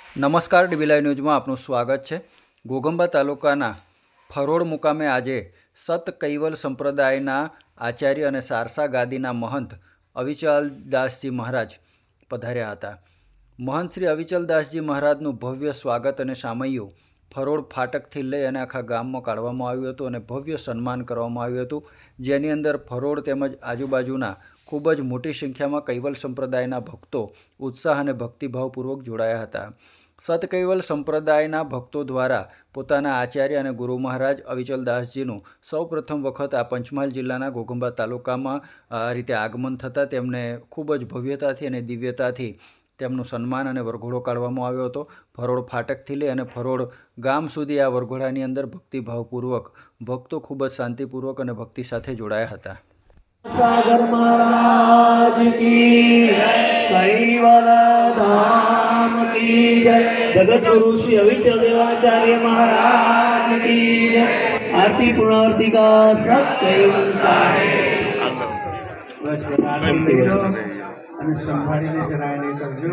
નમસ્કાર, dB live ન્યૂઝમાં આપનું સ્વાગત છે। ઘોઘંબા તાલુકાના ફરોડ મુકામે આજે સત કૈવલ સંપ્રદાયના આચાર્ય અને સારસા ગાદીના મહંત અવિચલદાસજી મહારાજ પધાર્યા હતા। મહંત શ્રી અવિચલદાસજી મહારાજનું ભવ્ય સ્વાગત અને સામૈયું ફરોડ ફાટકથી લઈ અને આખા ગામમાં કાઢવામાં આવ્યું હતું અને ભવ્ય સન્માન કરવામાં આવ્યું હતું, જેની અંદર ફરોડ તેમજ આજુબાજુના ખૂબ જ મોટી સંખ્યામાં કૈવલ સંપ્રદાયના ભક્તો ઉત્સાહ અને ભક્તિભાવપૂર્વક જોડાયા હતા। સત કૈવલ સંપ્રદાયના ભક્તો દ્વારા પોતાના આચાર્ય અને ગુરુ મહારાજ અવિચલદાસજીનું સૌ પ્રથમ વખત આ પંચમહાલ જિલ્લાના ઘોઘંબા તાલુકામાં આ રીતે આગમન થતાં તેમને ખૂબ જ ભવ્યતાથી અને દિવ્યતાથી તેમનું સન્માન અને વરઘોડો કાઢવામાં આવ્યો હતો। ફરોડ ફાટકથી લઈ અને ફરોડ ગામ સુધી આ વરઘોડાની અંદર ભક્તિભાવપૂર્વક ભક્તો ખૂબ જ શાંતિપૂર્વક અને ભક્તિ સાથે જોડાયા હતા। सागर महाराज की कैवल धाम की जय। जगत गुरु श्री अविचल देवाचार्य महाराज की जय। आरती पूर्णावृत्ति का सब कैवल साहेब बस संभाळीने जरा करजो।